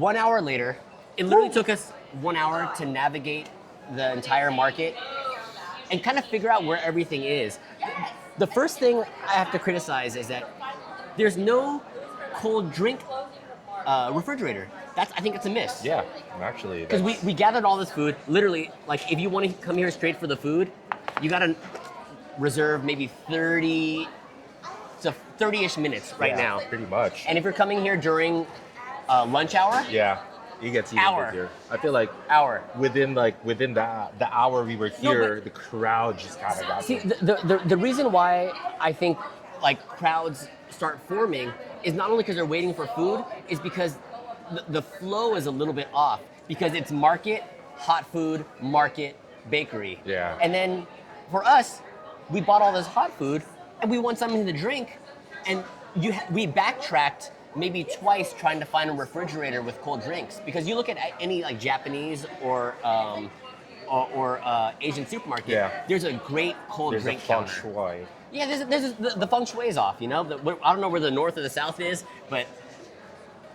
1 hour later, it literally took us 1 hour to navigate the entire market and kind of figure out where everything is. The first thing I have to criticize is that there's no cold drink refrigerator. I think it's a miss. Yeah, actually. Because we gathered all this food. Literally, like if you want to come here straight for the food, you gotta reserve maybe 30 to 30-ish minutes right now. Pretty much. And if you're coming here during lunch hour, yeah, it gets even busier. I feel like within the hour we were here, the crowd just kind of got. See, the reason why I think like crowds start forming is not only because they're waiting for food, is because the flow is a little bit off because it's market, hot food, market, bakery. Yeah. And then for us, we bought all this hot food and we want something to drink, and we backtracked maybe twice trying to find a refrigerator with cold drinks, because you look at any like Japanese or Asian supermarket, there's a great cold drink counter. Feng shui. Yeah, the feng shui is off, you know? I don't know where the north or the south is, but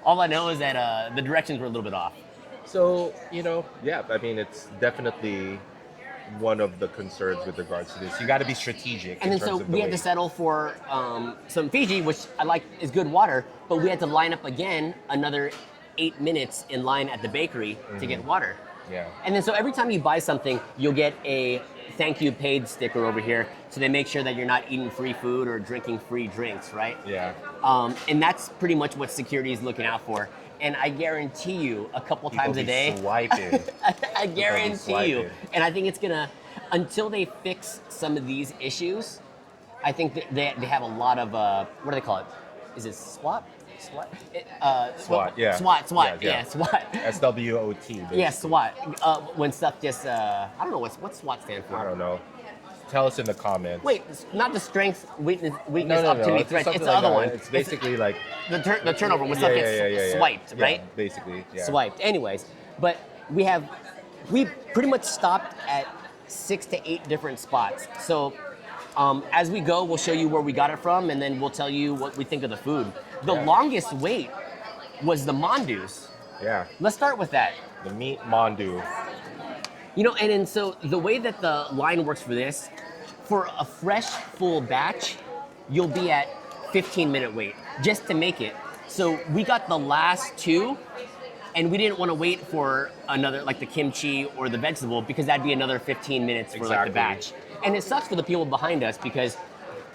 all I know is that the directions were a little bit off. So, I mean, it's definitely one of the concerns with regards to this. You got to be strategic. And then so we had to settle for some Fiji, which I like is good water, but we had to line up again another 8 minutes in line at the bakery to get water. Yeah. And then so every time you buy something, you'll get a thank you paid sticker over here, so they make sure that you're not eating free food or drinking free drinks, right? Yeah. And that's pretty much what security is looking out for. And I guarantee you, a couple times a day, swiping. I guarantee you. And I think it's gonna, until they fix some of these issues, I think that they have a lot of, what do they call it? Is it SWAT? SWAT? SWAT, yeah. SWAT, yeah, SWAT. SWOT, basically. Yeah, SWAT. When stuff just, I don't know, what's SWAT stand for? I don't know. Tell us in the comments. Wait, not the strength, weakness, no, opportunity, threat. It's the other one. It's basically like the turnover when stuff gets swiped, right? Yeah, basically, yeah. Swiped. Anyways, but we pretty much stopped at 6 to 8 different spots. So as we go, we'll show you where we got it from, and then we'll tell you what we think of the food. The longest wait was the Mandus. Yeah. Let's start with that. The meat Mandu. And then so the way that the line works for this, for a fresh full batch, you'll be at 15-minute wait just to make it. So we got the last 2, and we didn't want to wait for another, like the kimchi or the vegetable, because that'd be another 15 minutes for like the batch. And it sucks for the people behind us because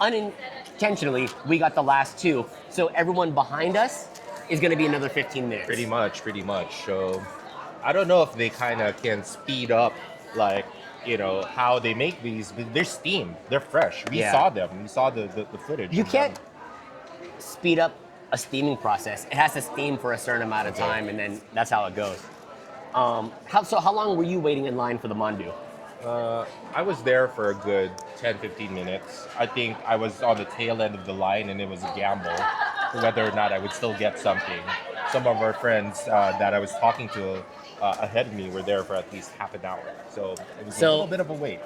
unintentionally we got the last 2. So everyone behind us is going to be another 15 minutes. Pretty much. So I don't know if they kind of can speed up, like, how they make these. They're steamed. They're fresh. We saw them. We saw the footage. You can't speed up a steaming process. It has to steam for a certain amount of time, and then that's how it goes. How long were you waiting in line for the Mandu? I was there for a good 10-15 minutes. I think I was on the tail end of the line, and it was a gamble for whether or not I would still get something. Some of our friends that I was talking to ahead of me were there for at least half an hour. So it was a little bit of a wait.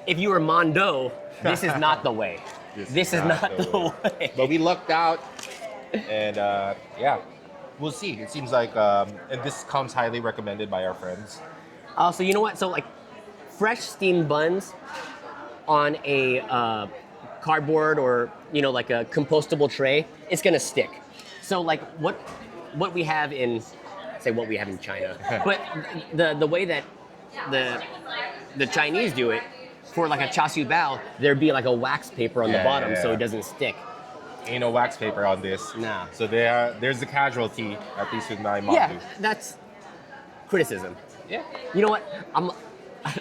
If you were Mondo, this is not the way. This is not the way. But we lucked out, and we'll see. It seems like, and this comes highly recommended by our friends. So you know what? So like fresh steamed buns on a cardboard or like a compostable tray, it's gonna stick. So like what we have in China, but the way that the Chinese do it, for like a char siu bao, there'd be like a wax paper on the bottom so it doesn't stick. Ain't no wax paper on this. Nah. So there's the casualty, at least with my Mandu. Yeah, that's criticism. Yeah. You know what?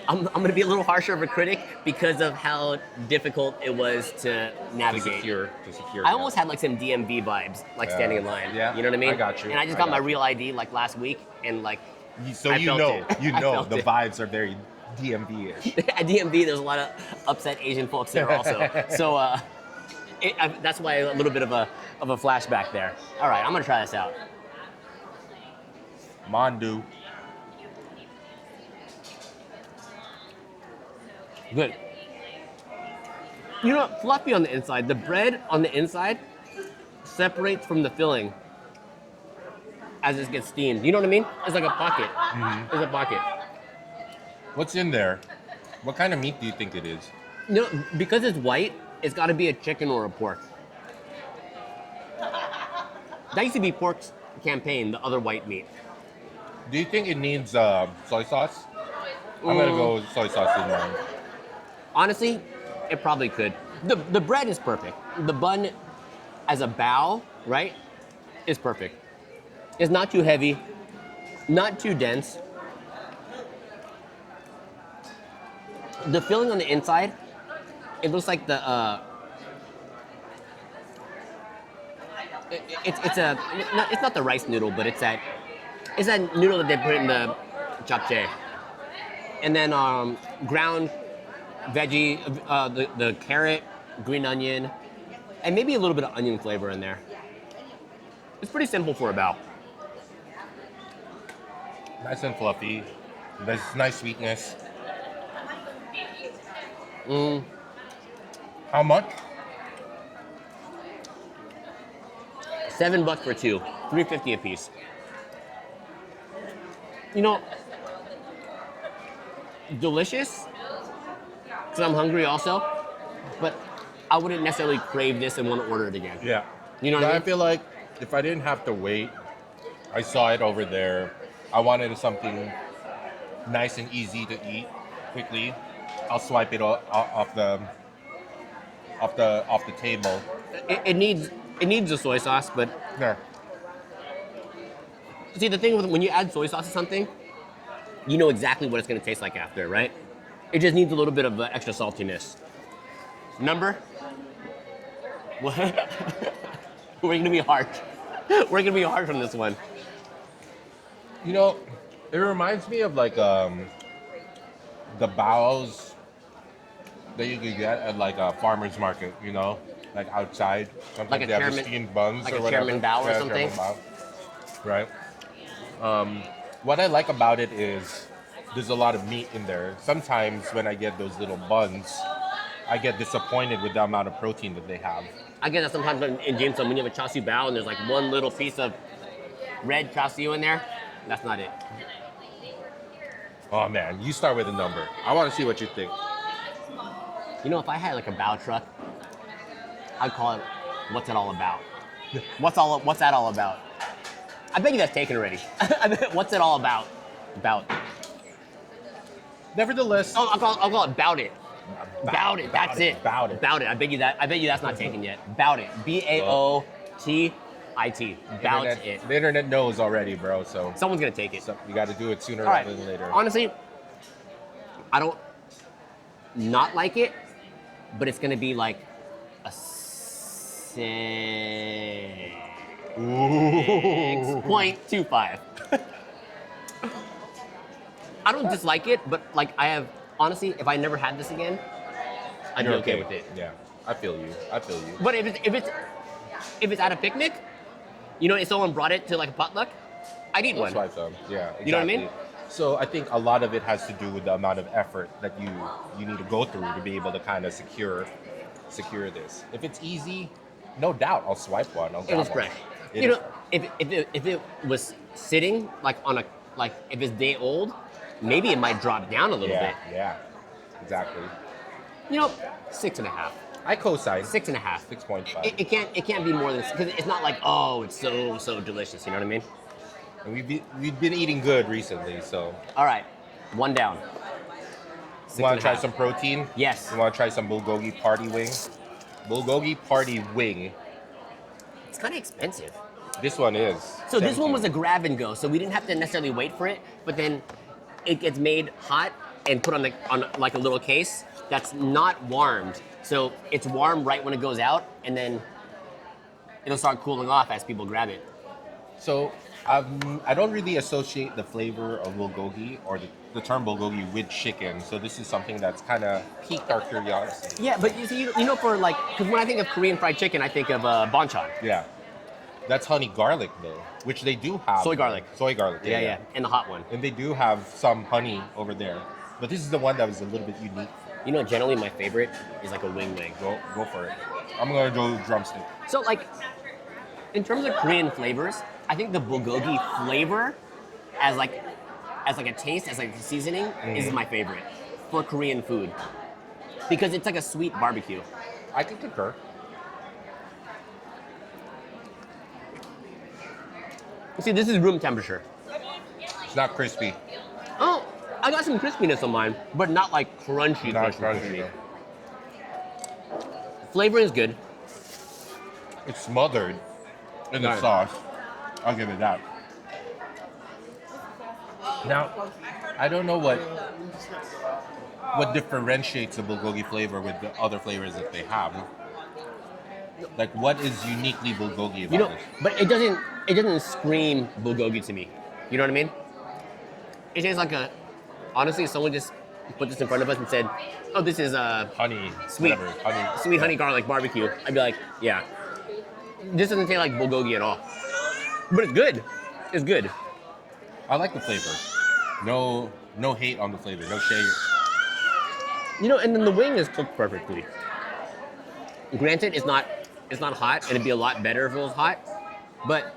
I'm gonna be a little harsher of a critic because of how difficult it was to navigate. To secure. I almost had like some DMV vibes, like standing in line. Yeah. You know what I mean? I got you. And I just got my real ID like last week, and like. So I felt it. The vibes are very DMV-ish. At DMV, there's a lot of upset Asian folks there also. So that's why a little bit of a flashback there. All right, I'm gonna try this out. Mandu. Good. Fluffy on the inside. The bread on the inside separates from the filling as it gets steamed. You know what I mean? It's like a pocket. It's a pocket. What's in there? What kind of meat do you think it is? You know, because it's white, it's got to be a chicken or a pork. That used to be Pork's campaign, the other white meat. Do you think it needs soy sauce? I'm gonna go with soy sauce in mine. Honestly, it probably could. The bread is perfect. The bun, as a bao, right, is perfect. It's not too heavy, not too dense. The filling on the inside, it looks like the it's not the rice noodle, but it's that noodle that they put in the japchae. And then ground veggie, the carrot, green onion, and maybe a little bit of onion flavor in there. It's pretty simple for a bao. Nice and fluffy. There's nice sweetness. How much? $7 for two, $3.50 a piece. You know, delicious, because I'm hungry also, but I wouldn't necessarily crave this and want to order it again. Yeah. You know what I mean? I feel like if I didn't have to wait, I saw it over there. I wanted something nice and easy to eat quickly. I'll swipe it off the table. It needs a soy sauce, but Yeah. see, the thing with when you add soy sauce to something, you know exactly what it's going to taste like after, right? It just needs a little bit of extra saltiness. Number? What? We're going to be harsh. We're going to be harsh on this one. You know, it reminds me of like the baos that you could get at like a farmer's market, you know? Like outside. Sometimes Like a they have the chairman- steamed buns like or a whatever. chairman bao or Yeah, something? chairman bao. Right. What I like about it is there's a lot of meat in there. Sometimes when I get those little buns, I get disappointed with the amount of protein that they have. I get that sometimes in Jamestown when you have a char siu bao and there's like one little piece of red char siu in there. That's not it. Oh man, you start with a number. I want to see what you think. You know, if I had like a bao truck, I'd call it, what's it all about? What's that all about? I bet you that's taken already. I bet, what's it all about? About. Nevertheless, Oh, I'll call it Bout It. Bout It. That's it. Bout it. Bout It. I bet you that's not taken yet. Bout It. BAOTIT. Bout internet, It. the internet knows already, bro. So, Someone's gonna take it. so you got to do it sooner All right. rather than later. Honestly, I don't not like it, but it's gonna be like a 6.25. I don't dislike it, but like I have honestly, if I never had this again, I'd You're be okay with it. Yeah, I feel you. I feel you. But if it's at a picnic, you know, if someone brought it to like a potluck, I'd eat one. That's why, yeah, exactly. You know what I mean? So I think a lot of it has to do with the amount of effort that you need to go through to be able to kind of secure this. If it's easy, no doubt, I'll swipe one. I'll It grab was one. fresh. It You is know, if it was sitting like on a like if it's day old, maybe it might drop down a little yeah, bit. yeah, exactly. You know, 6.5. I co-sign 6.5. 6.5. It can't be more than because it's not like oh it's so delicious. You know what I mean? And we've been eating good recently, so. All right, one down. You want to try 6.5. some protein? Yes. You want to try some Bulgogi party wing? Bulgogi party wing. It's kind of expensive. This one is. So this one 17. was a grab and go, so we didn't have to necessarily wait for it, but then it gets made hot and put on like a little case that's not warmed. So it's warm right when it goes out, and then it'll start cooling off as people grab it. So I don't really associate the flavor of bulgogi or the term bulgogi with chicken. So this is something that's kind of piqued our curiosity. Yeah, but you see, you know, for like, because when I think of Korean fried chicken, I think of banchan. Yeah. That's honey garlic though, which they do have. Soy garlic. Soy garlic. Yeah, and the hot one. And they do have some honey over there. But this is the one that was a little bit unique. You know, generally my favorite is like a wing. Go for it. I'm gonna go drumstick. So like, in terms of Korean flavors, I think the bulgogi flavor, as like a taste, as like a seasoning, is my favorite for Korean food because it's like a sweet barbecue. I can concur. See, this is room temperature. It's not crispy. Oh, I got some crispiness on mine, but not like crunchy. Not crispy. crunchy. Flavor is good. It's smothered in the Right. sauce. I'll give it that. Now, I don't know what differentiates the bulgogi flavor with the other flavors that they have. Like, what is uniquely bulgogi about You know, this? but it doesn't scream bulgogi to me. You know what I mean? It tastes like a. Honestly, if someone just put this in front of us and said, "Oh, this is Honey, sweet, whatever, honey, sweet honey garlic barbecue," I'd be like, "Yeah, this doesn't taste like bulgogi at all." But it's good. It's good. I like the flavor. No hate on the flavor. No shade. You know, and then the wing is cooked perfectly. Granted, it's not hot, and it'd be a lot better if it was hot, but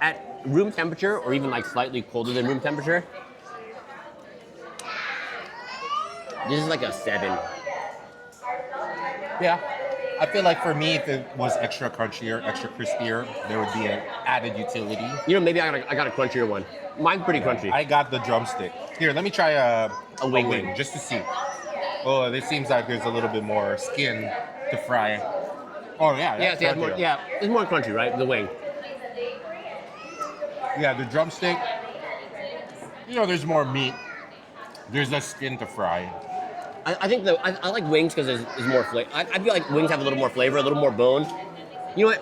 at room temperature, or even like slightly colder than room temperature, this is like a 7. Yeah. I feel like for me, if it was extra crunchier, extra crispier, there would be an added utility. You know, maybe I got a crunchier one. Mine's pretty crunchy. I got the drumstick. Here, let me try a wing. just to see. Oh, this seems like there's a little bit more skin to fry. Oh yeah, Yeah, that's see, it's more crunchy, right? The wing. Yeah, the drumstick. You know, there's more meat. There's less skin to fry. I think I like wings because there's more flavor. I feel like wings have a little more flavor, a little more bone. You know what?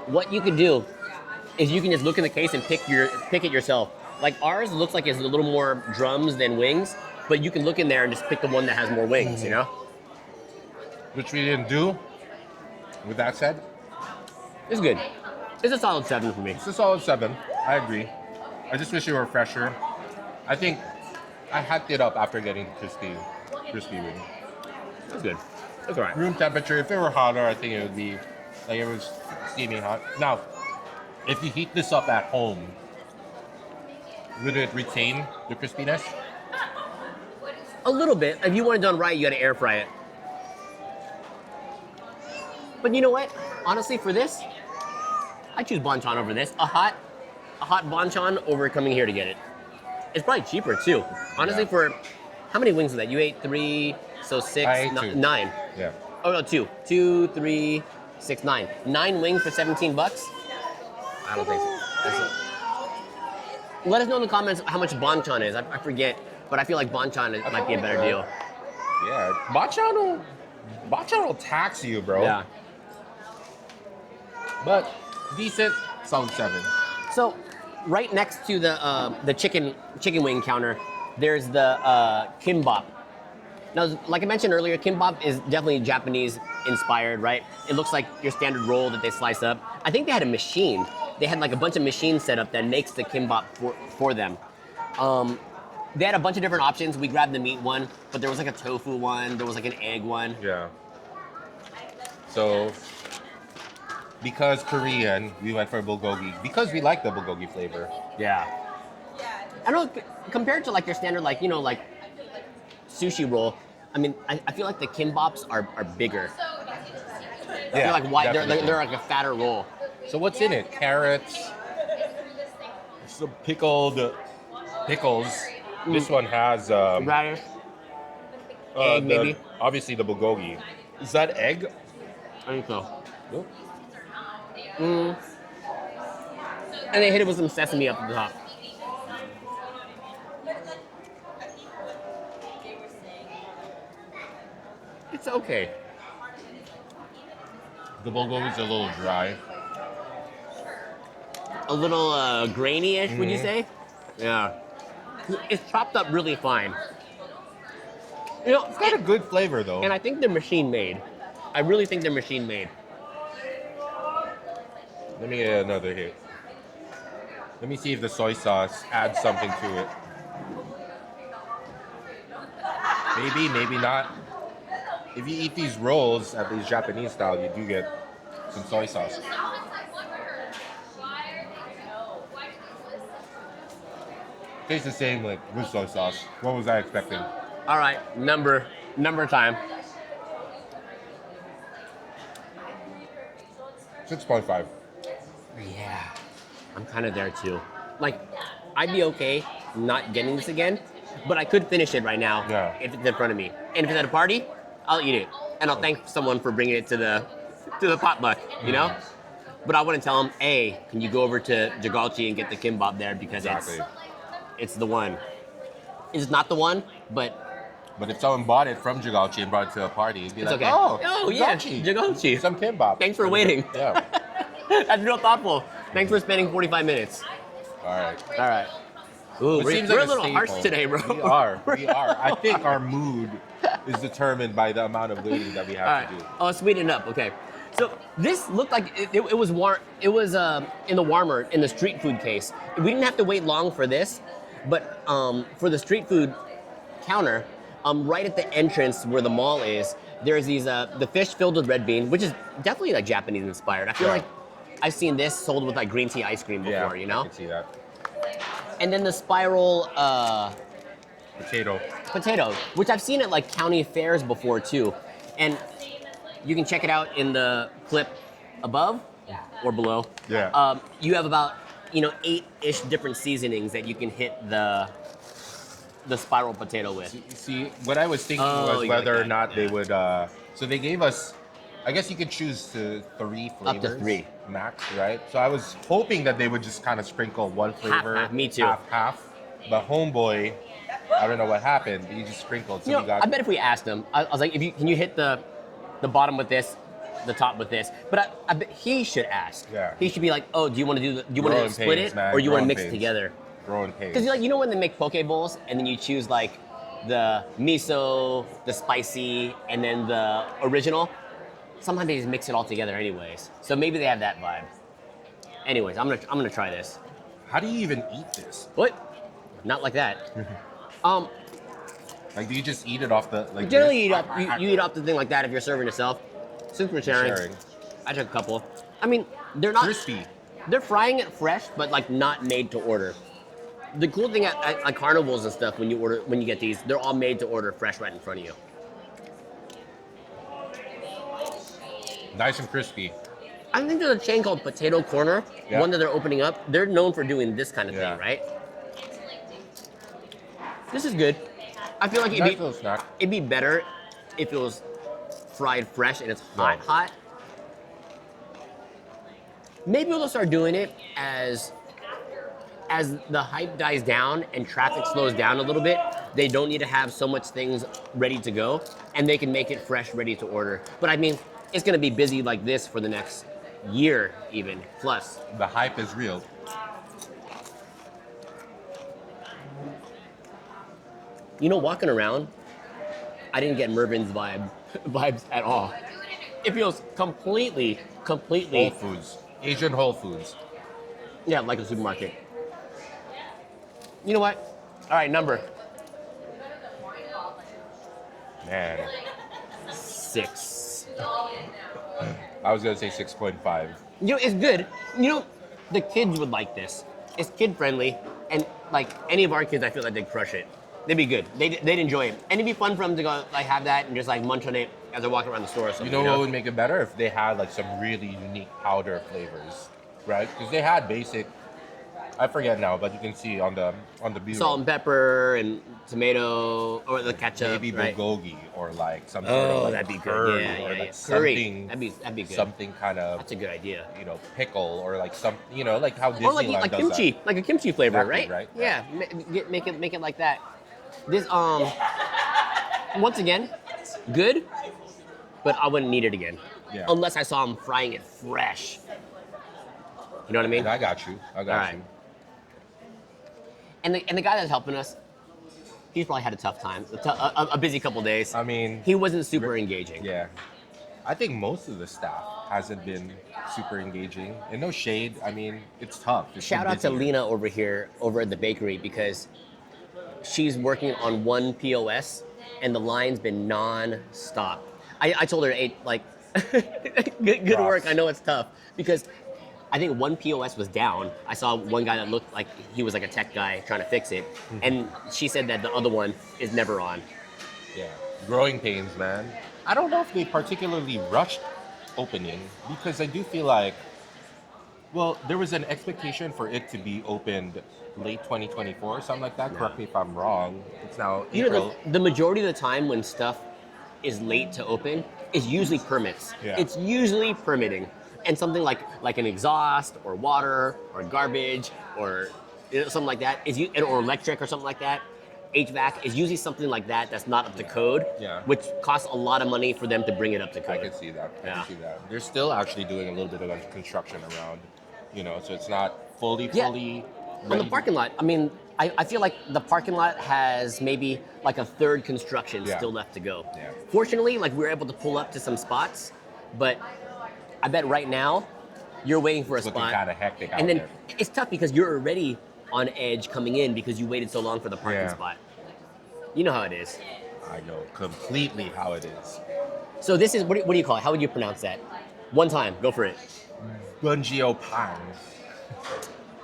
What you can do is you can just look in the case and pick it yourself. Like ours looks like it's a little more drums than wings, but you can look in there and just pick the one that has more wings. You know? Which we didn't do. With that said, It's good. It's a solid 7 for me. it's a solid 7. I agree. I just wish it were fresher. I think I hacked it up after getting crispy wing. That's good. That's all right. Room temperature, if it were hotter, I think it would be like it was steaming hot. Now, if you heat this up at home, would it retain the crispiness? A little bit. If you want it done right, you got to air fry it. But you know what? Honestly, for this, I choose banchan over this. A hot banchan over coming here to get it. It's probably cheaper too. Honestly, Yeah. for how many wings is that? You ate 3, so 6, I ate 2. 9. Yeah. Oh no, 2. 2, 3, 6, 9. 9 wings for $17? I don't think so. Let us know in the comments how much banchan is. I forget, but I feel like banchan might be a better deal. Yeah. Banchan will tax you, bro. Yeah. But decent, solid 7. So, right next to the chicken wing counter, there's the Kimbap. Now, like I mentioned earlier, Kimbap is definitely Japanese inspired, right? It looks like your standard roll that they slice up. I think they had a machine. They had like a bunch of machines set up that makes the Kimbap for them. They had a bunch of different options. We grabbed the meat one, but there was like a tofu one. There was like an egg one. Yeah. So, because Korean, we went for bulgogi because we like the bulgogi flavor. Yeah. I don't know, compared to like your standard, like, you know, like sushi roll, I mean, I feel like the kimbaps are bigger. I feel like wide, they're like a fatter roll. So what's in it? Carrots, some pickles. This one has Radish. Egg, maybe? obviously the bulgogi. Is that egg? I think so. Nope. And they hit it with some sesame up at the top. It's okay. The bulgogi's a little dry. A little grainy-ish, would you say? Yeah. It's chopped up really fine. You know, It's got a good flavor though. and I think they're machine made. I really think they're machine made. Let me get another hit. Let me see if the soy sauce adds something to it. Maybe, maybe not. if you eat these rolls at these Japanese style, you do get some soy sauce. Tastes the same like with soy sauce. What was I expecting? All right, number time. 6.5. Yeah, I'm kind of there too. Like, I'd be okay not getting this again, but I could finish it right now if it's in front of me. And if it's at a party, I'll eat it, and I'll thank someone for bringing it to the potluck, you know. But I wouldn't tell them, hey, can you go over to Jagalchi and get the kimbap there because it's the one. It's not the one, but if someone bought it from Jagalchi and brought it to a party, it'd be it's like, okay. oh yeah, Jagalchi. Jagalchi. Some kimbap. Thanks for waiting. Yeah. That's real thoughtful. Thanks for spending 45 minutes. All right. Ooh, we're seems like a little staple. harsh today, bro. We are. I think our mood is determined by the amount of waiting that we have to do. Oh, sweeten up. Okay. So this looked like it was warm. It was in the warmer in the street food case. We didn't have to wait long for this, but for the street food counter, right at the entrance where the mall is, there's these the fish filled with red bean, which is definitely like Japanese inspired. I feel like I've seen this sold with like green tea ice cream before, you know? I can see that. And then the spiral Potato, which I've seen at like county fairs before too. And you can check it out in the clip above or below. Yeah. You have about 8-ish different seasonings that you can hit the spiral potato with. See, what I was thinking was whether or not they would. So they gave us, I guess you could choose to 3 flavors. Up to 3. Max, right? So I was hoping that they would just kind of sprinkle one flavor. Half, me too. Half. But homeboy, I don't know what happened. He just sprinkled. So I bet if we asked him, I was like, can you hit the bottom with this, the top with this? But I bet he should ask. Yeah. He should be like, oh, do you want to split it, or you want to mix it together? Growing pains. Because when they make poke bowls and then you choose like the miso, the spicy, and then the original. Sometimes they just mix it all together anyways. So maybe they have that vibe. Anyways, I'm gonna try this. How do you even eat this? What? Not like that. Like, do you just eat it off the like? You generally you eat off the thing like that if you're serving yourself. Since we're sharing, I took a couple. I mean, they're not crispy. They're frying it fresh, but like not made to order. The cool thing at carnivals and stuff when you get these, they're all made to order fresh right in front of you. Nice and crispy. I think there's a chain called Potato Corner, one that they're opening up. They're known for doing this kind of thing, right? This is good. I feel like it'd be better if it was fried fresh and it's hot. Maybe we'll start doing it as the hype dies down and traffic slows down a little bit. They don't need to have so much things ready to go, and they can make it fresh, ready to order. But I mean, it's gonna be busy like this for the next year even, plus. The hype is real. Walking around, I didn't get Mervin's vibes at all. It feels completely Whole Foods. Asian Whole Foods. Yeah, like a supermarket. You know what? All right, number. Man. 6. I was gonna say 6.5. It's good. The kids would like this. It's kid friendly, and like any of our kids, I feel like they'd crush it. They'd be good. They'd enjoy it, and it'd be fun for them to go like have that and just like munch on it as they're walking around the store or something. What would make it better? If they had like some really unique powder flavors, right? Because they had basic. I forget now, but you can see on the B-roll. Salt and pepper and tomato or the ketchup. Maybe right? Bulgogi or like some sort of like that'd be curry good. or like curry. something. That'd be good. Something kind of. That's a good idea. Pickle or like some, like how Disneyland or like does kimchi, that. like a kimchi flavor, Exactly, right? right? Yeah, make it like that. This once again, good, but I wouldn't need it again. Yeah. Unless I saw them frying it fresh. You know what I mean? I got you. All right. And the guy that's helping us, he's probably had a tough time, a busy couple days. I mean, he wasn't super engaging. Yeah, I think most of the staff hasn't been super engaging. And no shade. I mean, it's tough. Shout out to Lena over here, over at the bakery, because she's working on one POS, and the line's been non-stop. I told her, hey, like, good work. Props. I know it's tough because I think one POS was down. I saw one guy that looked like he was like a tech guy trying to fix it, and she said that the other one is never on. Yeah, growing pains, man. I don't know if they particularly rushed opening because I do feel like, well, there was an expectation for it to be opened late 2024, something like that. Yeah. Correct me if I'm wrong. It's now You April. know, the majority of the time when stuff is late to open is usually permits. Yeah. It's usually permitting. And something like an exhaust or water or garbage or something like that is or electric or something like that. HVAC is usually something like that that's not up to code, Yeah. which costs a lot of money for them to bring it up to code. I can see that. I Yeah. can see that. They're still actually doing a little bit of construction around, so it's not fully Yeah. ready. On the parking lot, I mean, I feel like the parking lot has maybe like a third construction Yeah. still left to go. Yeah. Fortunately, like we were able to pull up to some spots, but I bet right now you're waiting for a It's looking spot. kind of hectic out And then there. it's tough because you're already on edge coming in because you waited so long for the parking Yeah. spot. You know how it is. I know completely how it is. So this is, what do you call it? How would you pronounce that? One time, go for it. Bunggeopang.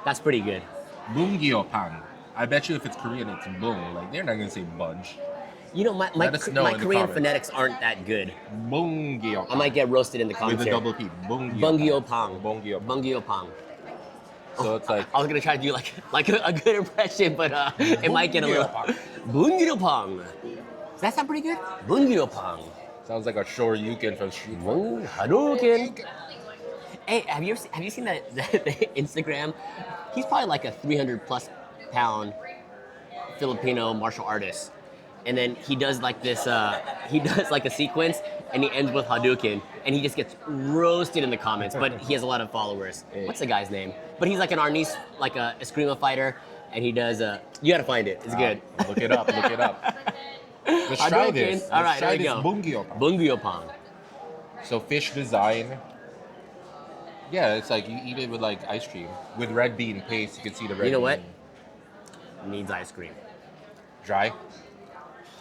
That's pretty good. Bunggeopang. I bet you if it's Korean, it's bung. Like, they're not going to say bunge. You know, my Let us know in the Korean comments. phonetics aren't that good. Bunggeopang. I might get roasted in the comments With a here. double P. Bunggeopang. Bunggeopang. Bunggeopang. So it's like, I was gonna try to do like a good impression, but it might get a little. Bunggeopang. Does that sound pretty good? Bunggeopang. sounds like a Shoryuken from Street Fighter. Bung Hadouken. Hey, have you seen that the Instagram? He's probably like a 300+ pound Filipino martial artist, and then he does like this. He does like a sequence, and he ends with Hadouken, and he just gets roasted in the comments. But he has a lot of followers. What's the guy's name? But he's like an Arnis, like a Eskrima fighter, and he does. You gotta find it. It's good. Look it up. Look it up. Let's try Hadouken. this. All Let's right, try there we this go. Bunggeopang. Bunggeopang. So fish design. Yeah, it's like you eat it with like ice cream. With red bean paste, you can see the red You know what? bean. Needs ice cream. Dry?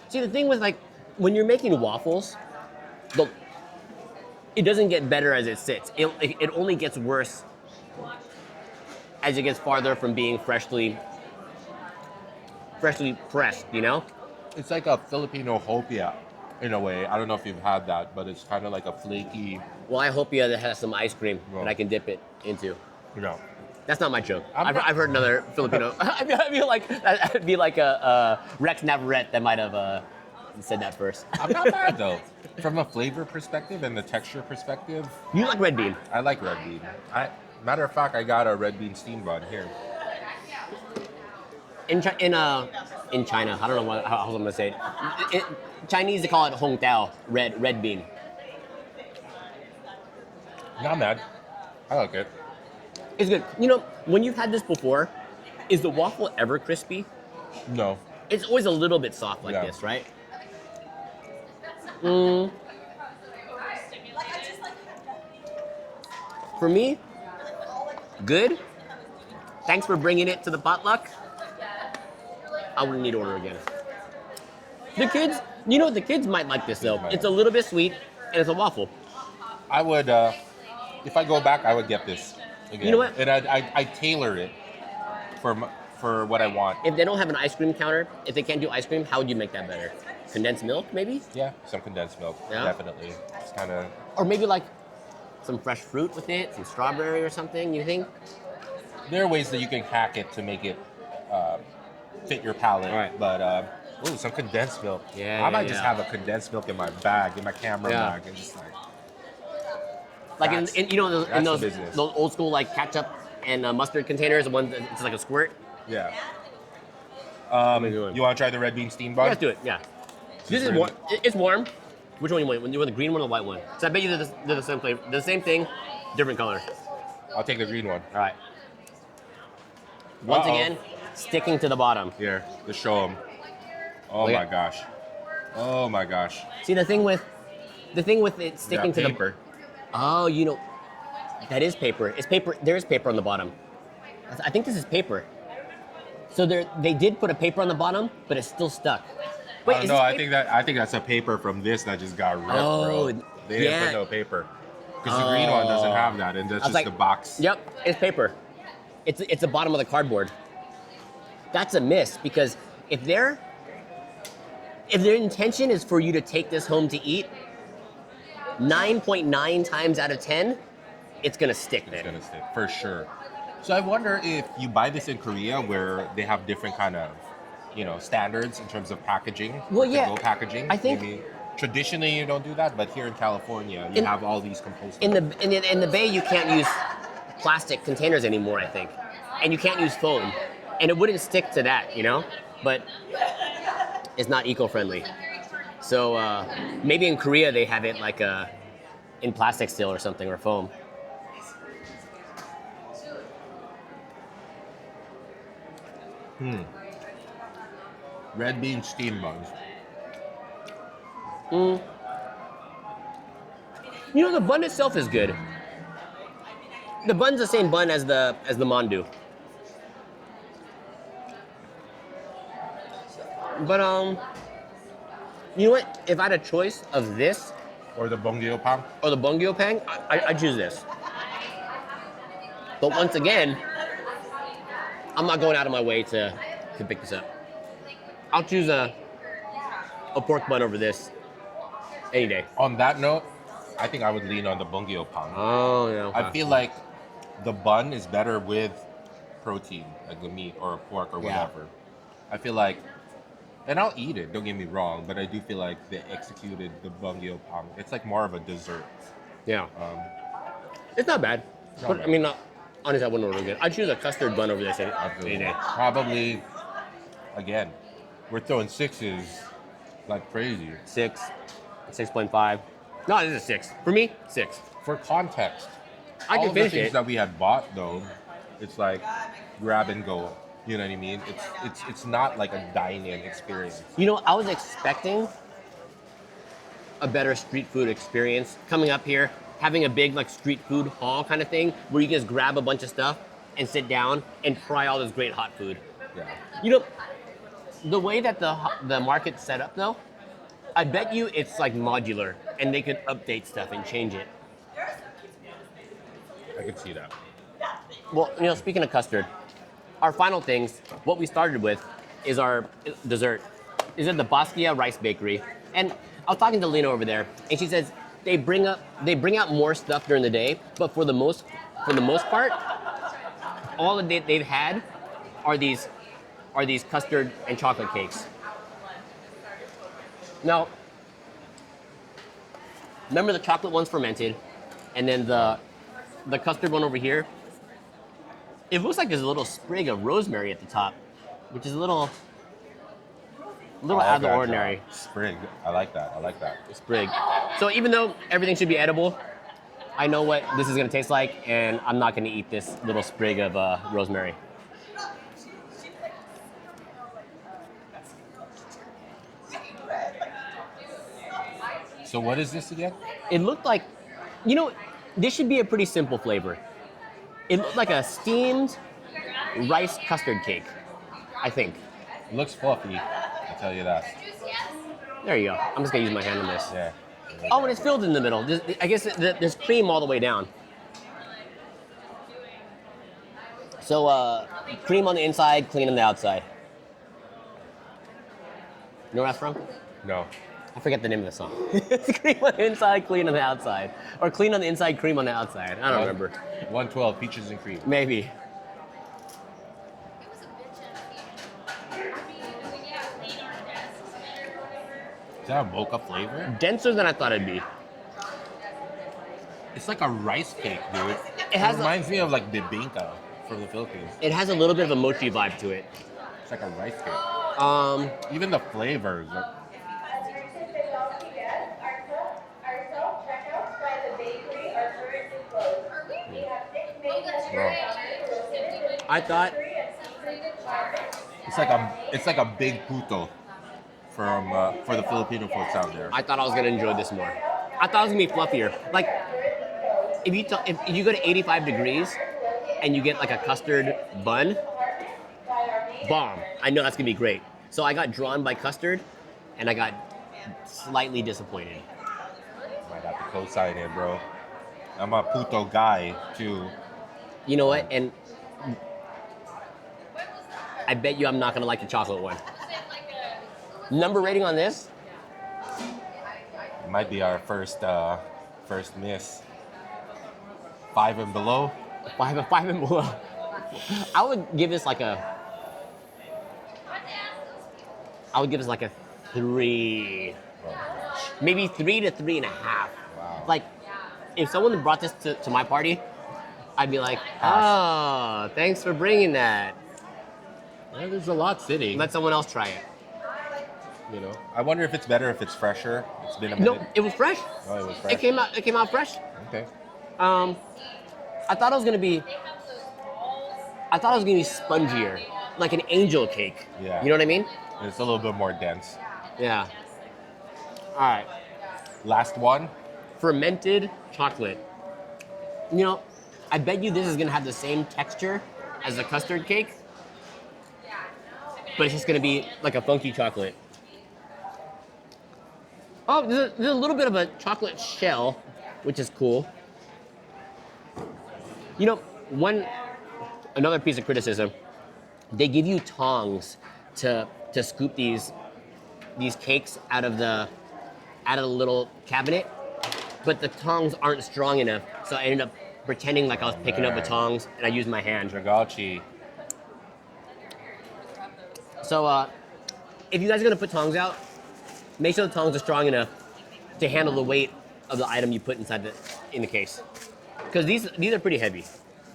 See, the thing with like when you're making waffles, it doesn't get better as it sits. It only gets worse as it gets farther from being freshly pressed. You know? It's like a Filipino hopia in a way. I don't know if you've had that, but it's kind of like a flaky, Well, I hope you that has some ice cream that I can dip it into. you know. That's not my joke. I'm not- I've heard another Filipino. I feel like that'd be like a Rex Navarrete that might have said that first. I'm not bad though. From a flavor perspective and the texture perspective, You like red bean? I like red bean. Matter of fact, I got a red bean steam bun here. In China, I don't know how I'm gonna say it. Chinese they call it hong tao, red bean. Not mad. I like it. It's good. You know, when you've had this before, is the waffle ever crispy? No. It's always a little bit soft like Yeah. this, right? For me, good. Thanks for bringing it to the potluck. I wouldn't need to order again. The kids, the kids might like this though. It's a little bit sweet and it's a waffle. I would, if I go back, I would get this again. You know what? And I tailor it for what I want. If they don't have an ice cream counter, if they can't do ice cream, how would you make that better? Condensed milk, maybe? Yeah, some condensed milk, Yeah? definitely. It's kind of. Or maybe like some fresh fruit with it, some strawberry or something, you think? There are ways that you can hack it to make it fit your palate. All right. But some condensed milk. Yeah, I might yeah, just yeah. have a condensed milk in my bag, in my camera Yeah. bag, and just like. Like That's- in that's those the business. old school like ketchup and mustard containers, the one that's like a squirt. Yeah. me do it. You want to try the red bean steam bun? Let's do it. Yeah. This is really- warm. It's warm. Which one you want? You want the green one or the white one? So I bet you they're the same flavor. They're the same thing, different color. I'll take the green one. All right. Once Uh-oh. again, sticking to the bottom. Here, let's show them. Oh Look my at- gosh. Oh my gosh. See the thing with it sticking Yeah, to paper. Oh, that is paper. It's paper. There is paper on the bottom. I think this is paper. So they did put a paper on the bottom, but it's still stuck. Wait, Oh is no, this I paper? think that's a paper from this that just got ripped, Oh, bro. They didn't yeah. put no paper. Because the green one doesn't have that, and that's I was just like, the box. Yep, it's paper. It's the bottom of the cardboard. That's a miss because if their intention is for you to take this home to eat, 9.9 times out of 10, it's gonna stick, It's man. gonna stick for sure. So I wonder if you buy this in Korea, where they have different kind of, standards in terms of packaging. Well, or yeah, to-go packaging. I think- Maybe traditionally you don't do that, but here in California, you have all these compostable. In the Bay, you can't use plastic containers anymore, I think, and you can't use foam, and it wouldn't stick to that, but it's not eco-friendly. So maybe in Korea they have it like in plastic still or something, or foam. Red bean steam buns. The bun itself is good. The bun's the same bun as the Mandu. But you know what? If I had a choice of this Or the Bunggeopang. or the Bunggeopang, I choose this. But once again, I'm not going out of my way to pick this up. I'll choose a pork bun over this any day. On that note, I think I would lean on the Bunggeopang. Oh yeah. I feel like the bun is better with protein, like the meat or pork or Yeah. whatever. I feel like, and I'll eat it, don't get me wrong, but I do feel like they executed the Bunggeopang. It's like more of a dessert. Yeah. It's not bad. Not But bad. I mean, honestly, I wouldn't order it. I'd choose a custard bun over this any day. Probably, again, we're throwing sixes like crazy. 6, 6.5. No, this is a 6. For me, 6. For context, I all can of the finish things it. that we had bought though, it's like grab and go. You know what I mean? It's not like a dine-in experience. I was expecting a better street food experience coming up here, having a big like street food hall kind of thing where you just grab a bunch of stuff and sit down and try all this great hot food. Yeah. The way that the market's set up though, I bet you it's like modular and they could update stuff and change it. I could see that. Well, speaking of custard, our final things, what we started with is our dessert. Is at the Basquiat Rice Bakery. And I was talking to Lena over there, and she says they bring out more stuff during the day, but for the most part, all that they've had are these custard and chocolate cakes. Now, remember the chocolate one's fermented, and then the custard one over here, it looks like there's a little sprig of rosemary at the top, which is a little out of the ordinary. Sprig. I like that. Sprig. So even though everything should be edible, I know what this is gonna taste like, and I'm not gonna eat this little sprig of rosemary. So what is this again? It looked like, this should be a pretty simple flavor. It looked like a steamed rice custard cake, I think. It looks fluffy. I'll tell you that. There you go. I'm just gonna use my hand on this. Yeah. Oh, and it's filled in the middle. I guess there's cream all the way down. So cream on the inside, clean on the outside. You know where that's from? No. I forget the name of the song. It's cream on the inside, clean on the outside. Or clean on the inside, cream on the outside. I don't remember. 112 peaches and cream. Maybe. Is that a mocha flavor? Denser than I thought it'd be. It's like a rice cake, dude. It has reminds me of like bibingka from the Philippines. It has a little bit of a mochi vibe to it. It's like a rice cake. Even the flavors. I thought It's like a big puto for the Filipino folks out there. I thought I was gonna enjoy this more. I thought it was gonna be fluffier. Like if you go to 85 degrees and you get like a custard bun, bomb. I know that's gonna be great. So I got drawn by custard, and I got slightly disappointed. Might have to co-sign it, bro. I'm a puto guy too. You know what? And I bet you I'm not gonna like the chocolate one. Number rating on this? It might be our first miss. 5 and below. Five and below. I would give this like a 3. Maybe 3 to 3.5. Wow. Like, if someone brought this to my party, I'd be like, oh, thanks for bringing that. Yeah, there's a lot sitting. Let someone else try it. You know, I wonder if it's better if it's fresher. It's been a minute. No, it was fresh. Oh, it was fresh. It came out fresh. Okay. I thought it was gonna be spongier, like an angel cake. Yeah. You know what I mean? It's a little bit more dense. Yeah. All right. Last one. Fermented chocolate. You know, I bet you this is gonna have the same texture as a custard cake, but it's just gonna be like a funky chocolate. Oh, there's a little bit of a chocolate shell, which is cool. You know, another piece of criticism, they give you tongs to scoop these cakes out of the little cabinet, but the tongs aren't strong enough, so I ended up pretending like I was picking up the tongs, and I used my hand. Jagalchi. So, if you guys are gonna put tongs out, make sure the tongs are strong enough to handle the weight of the item you put inside in the case, because these are pretty heavy.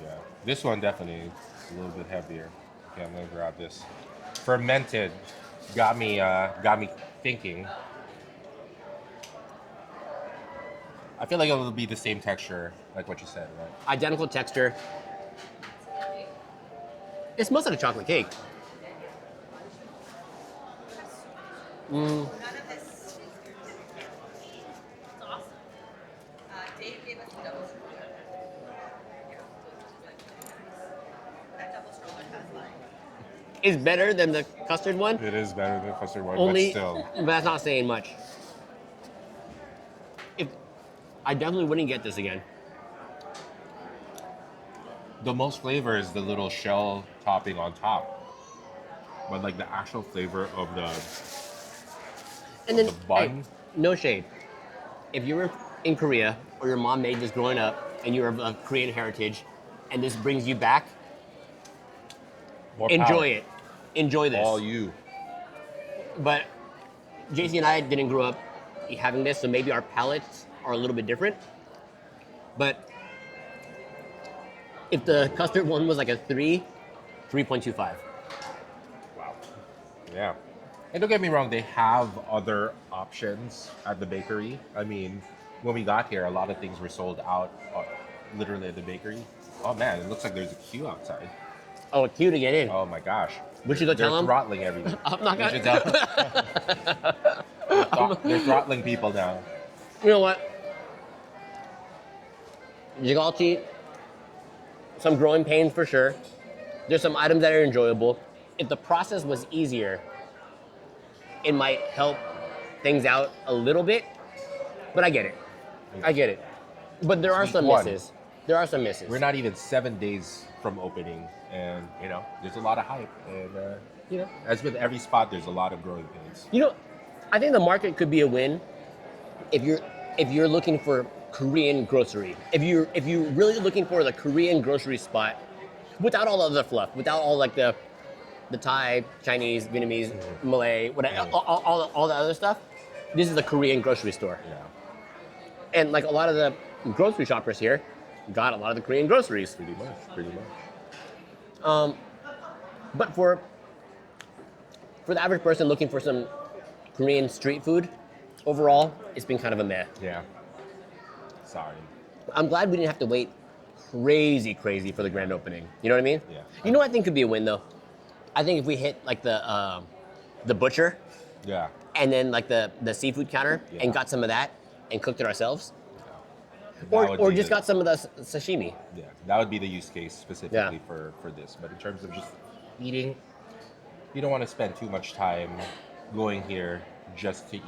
Yeah, this one definitely is a little bit heavier. Okay, I'm gonna grab this. Fermented got me thinking. I feel like it'll be the same texture, like what you said, right? Identical texture. It smells like a chocolate cake. None of this is It's awesome. Dave gave us a double stroller. Yeah, so it's just like really nice. That double stroller has like It's better than the custard one. It is better than custard one, Only, but still. but that's not saying much. I definitely wouldn't get this again. The most flavor is the little shell topping on top. But like the actual flavor of the And then, the bun. hey, no shade. If you were in Korea or your mom made this growing up and you're of Korean heritage and this brings you back, more enjoy power. it. Enjoy this. All you. But JC and I didn't grow up having this, so maybe our palates are a little bit different. But if the custard one was like a 3.25. Wow. Yeah. And don't get me wrong, they have other options at the bakery. I mean, when we got here, a lot of things were sold out literally at the bakery. Oh man, it looks like there's a queue outside. Oh, a queue to get in. Oh my gosh. We should go tell They're them. throttling everything. I'm not We gonna. should tell they're throttling people now. You know what? Jagalchi, some growing pains for sure. There's some items that are enjoyable. If the process was easier, it might help things out a little bit, but I get it. I get it. But there are Week some one. misses. There are some misses. We're not even 7 days from opening, and you know, there's a lot of hype. And you know, as with every spot, there's a lot of growing pains. You know, I think the market could be a win if you're looking for Korean grocery. If you're really looking for the Korean grocery spot without all the other fluff, without all like the Thai, Chinese, Vietnamese, Malay, whatever, all the other stuff. This is a Korean grocery store. Yeah, And like a lot of the grocery shoppers here got a lot of the Korean groceries. pretty much. But for the average person looking for some Korean street food, overall, it's been kind of a meh. Yeah. Sorry. I'm glad we didn't have to wait crazy for the grand opening. You know what I mean? Yeah. You know what I think could be a win though? I think if we hit like the butcher Yeah. and then like the seafood counter Yeah. and got some of that and cooked it ourselves, That would or be just the- got some of the sashimi. Yeah, that would be the use case specifically for this. But in terms of just eating, you don't want to spend too much time going here just to eat.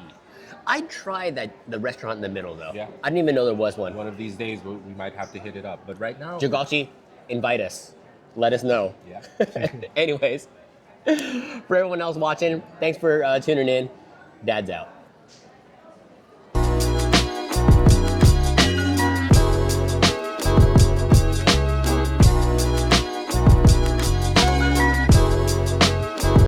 I tried the restaurant in the middle though. Yeah. I didn't even know there was one. One of these days we might have to hit it up. But right now, Jagalchi, invite us. Let us know. yeah. Anyways, for everyone else watching, thanks for tuning in. Dad's out.